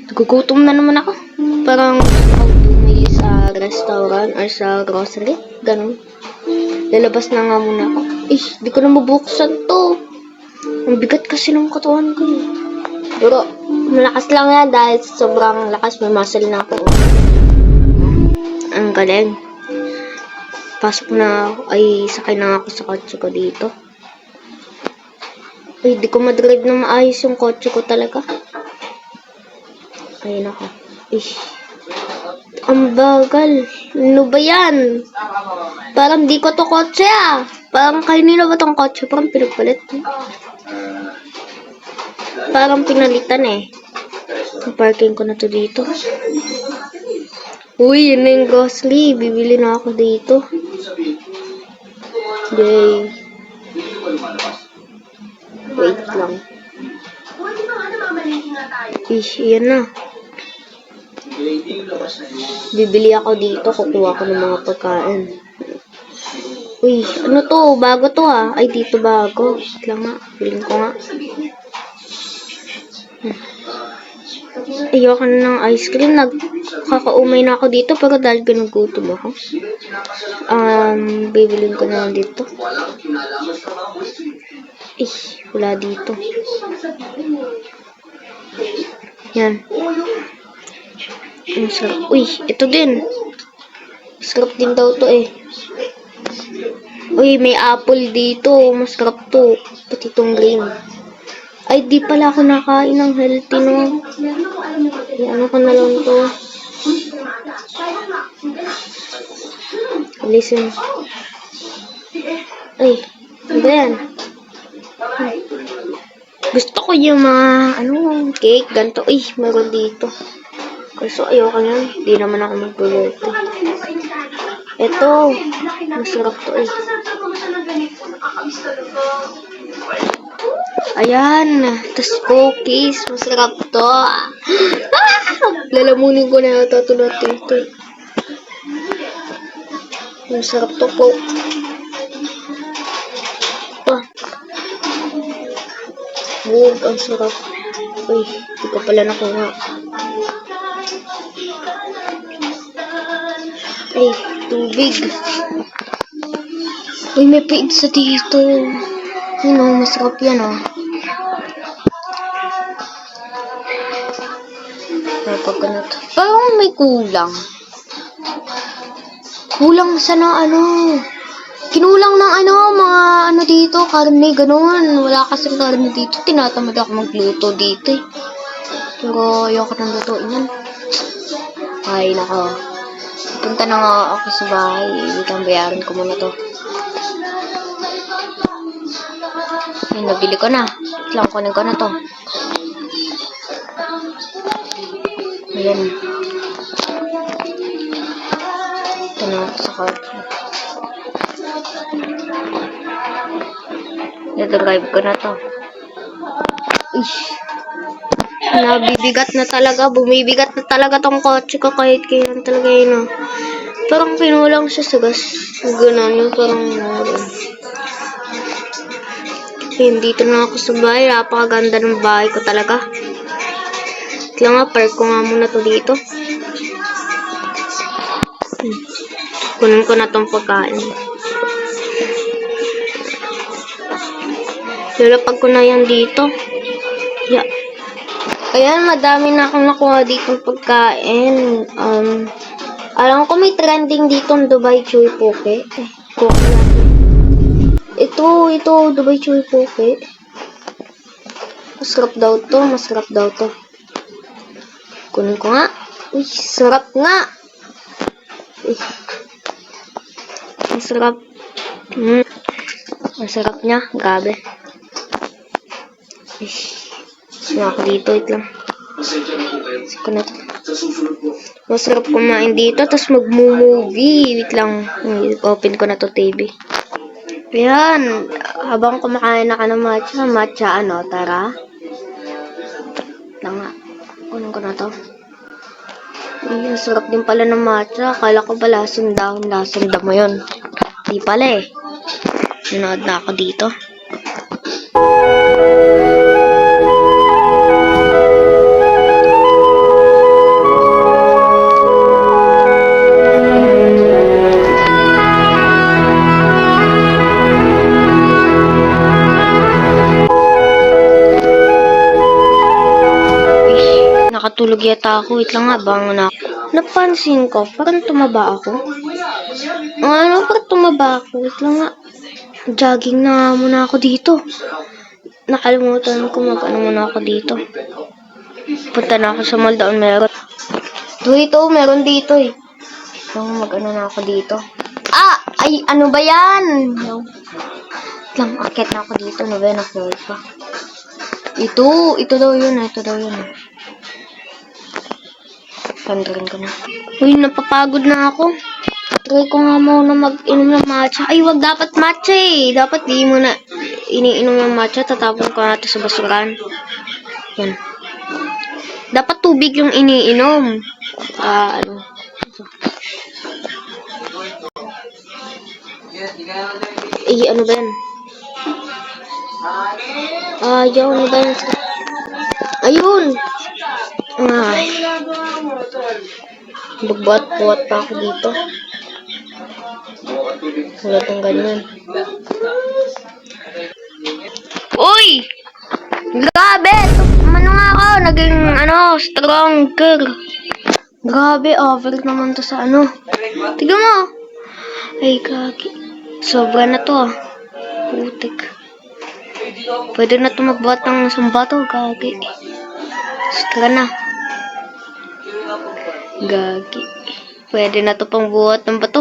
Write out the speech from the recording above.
Nagugutom na naman ako. Parang ako bumili sa restaurant or sa grocery. Ganun. Lalabas na nga muna ako. Di ko na mabuksan to. Ang bigat kasi ng katawan ko. Pero, malakas lang yan dahil sobrang lakas. May muscle na ako. Ang galing. Pasok na ako. Sakay na ako sa kotse ko dito. Di ko madrive na maayos yung kotse ko talaga. Ayun ako. Ang bagal. Ano ba yan? Parang di ko to kotse Parang kanina ba tong kotse? Parang pinagpalit. Parang pinalitan Yung parking ko na to dito. Uy, yun na yung grocery. Bibili na ako dito. Yay. Wait lang. Yan na. Bibili ako dito. Kukuha ko ng mga pagkain. Uy, ano to? Bago to dito bago. Wait lang nga. Bilhin ko nga. Ayoko na ng ice cream. Nakakaumay na ako dito. Pero dahil ginugutom ako. Bibilin ko na lang dito. Wala dito. Yan. Ang sarap. Uy, ito din. Sarap din daw to Uy, may apple dito. Masarap to. Pati itong green. Di pala ako nakain ng healthy, no? Ano ko na lang to. Listen. Ano ba yan? Gusto ko yung mga, cake, ganito. Meron dito. Kaso ayoko yan. Di naman ako mag-birthday. Ito. Masarap to Ayan. Tas cookies. Masarap to. Lalamunin ko na yata ito natin ito. Masarap to po. Ang sarap. Di ko pala nakuha. Tubig. May pizza dito. Masarap yan Parang may kulang. Kulang sa kinulang ng mga dito, karne, ganun. Wala kasing karne dito. Tinatamad ako magluto dito Pero ayoko nang lutuin yan. Nako. Punta na nga ako sa bahay. Ibig bayaran ko muna to. Nabili ko na. Kunin ko na to. Ayan. Ito na ako sa kotse. Nadrive ko na to. Nabibigat na talaga. Bumibigat na talaga tong kotse ko kahit kailan talaga yun. Parang pinulang siya sa gas. Ganun yung parang dito na ako sa bahay. Napakaganda ng bahay ko talaga. Lang park ko nga muna to dito. Kunin ko na tong pagkain. Lalapag ko na yan dito. Ayan, madami na akong nakuha dito pagkain. Alam ko may trending dito ng Dubai Chewy Poke. Ito, Dubai Chewy Poke. Masarap daw to. Kunin ko nga. Sarap nga. Masarap. Masarap niya. Grabe. Ako dito. Wait lang. Masarap kumain dito. Tapos mag-movie. Wait lang. Open ko na to TV. Ayan. Habang kumakain na ka ng matcha. Tara. Lang nga. Kunin ko na to. Ang sarap din pala ng matcha. Akala ko ba lasang damo yun. Di pala Nanood na ako dito. Nakatulog yata ako. Wait lang nga, bangon ako. Napansin ko, parang tumaba ako. Parang tumaba ako. Wait lang nga. Jogging na nga muna ako dito. Nakalimutan ko muna ako dito. Punta na ako sa mall, doon meron. Meron dito eh. Na ako dito. Ay, ano ba yan? Lang, akit na ako dito. Ano ba yan? Nakawal pa. Ito daw yun. Pandarin ko na. Uy, napapagod na ako. Try ko nga muna mag-inom ng matcha. Ay, wag dapat matcha eh. Dapat di mo na iniinom ng matcha. Tatapon ko na ito sa basuran. Yan. Dapat tubig yung iniinom. Ano ba yan? Ayaw, ano ba yan? Ayun! Bubuhat-buhat pa ako dito. Wala tong ganyan. Uy! Grabe! Ano nga ako? Naging, stronger. Grabe, over naman to sa Tignan mo! Ay, kaki. Sobra na to Putik. Pwede na to magbuhat ng sumbato, kaki. Tara na. Gagi. Pwede na to pang buhat ng bato.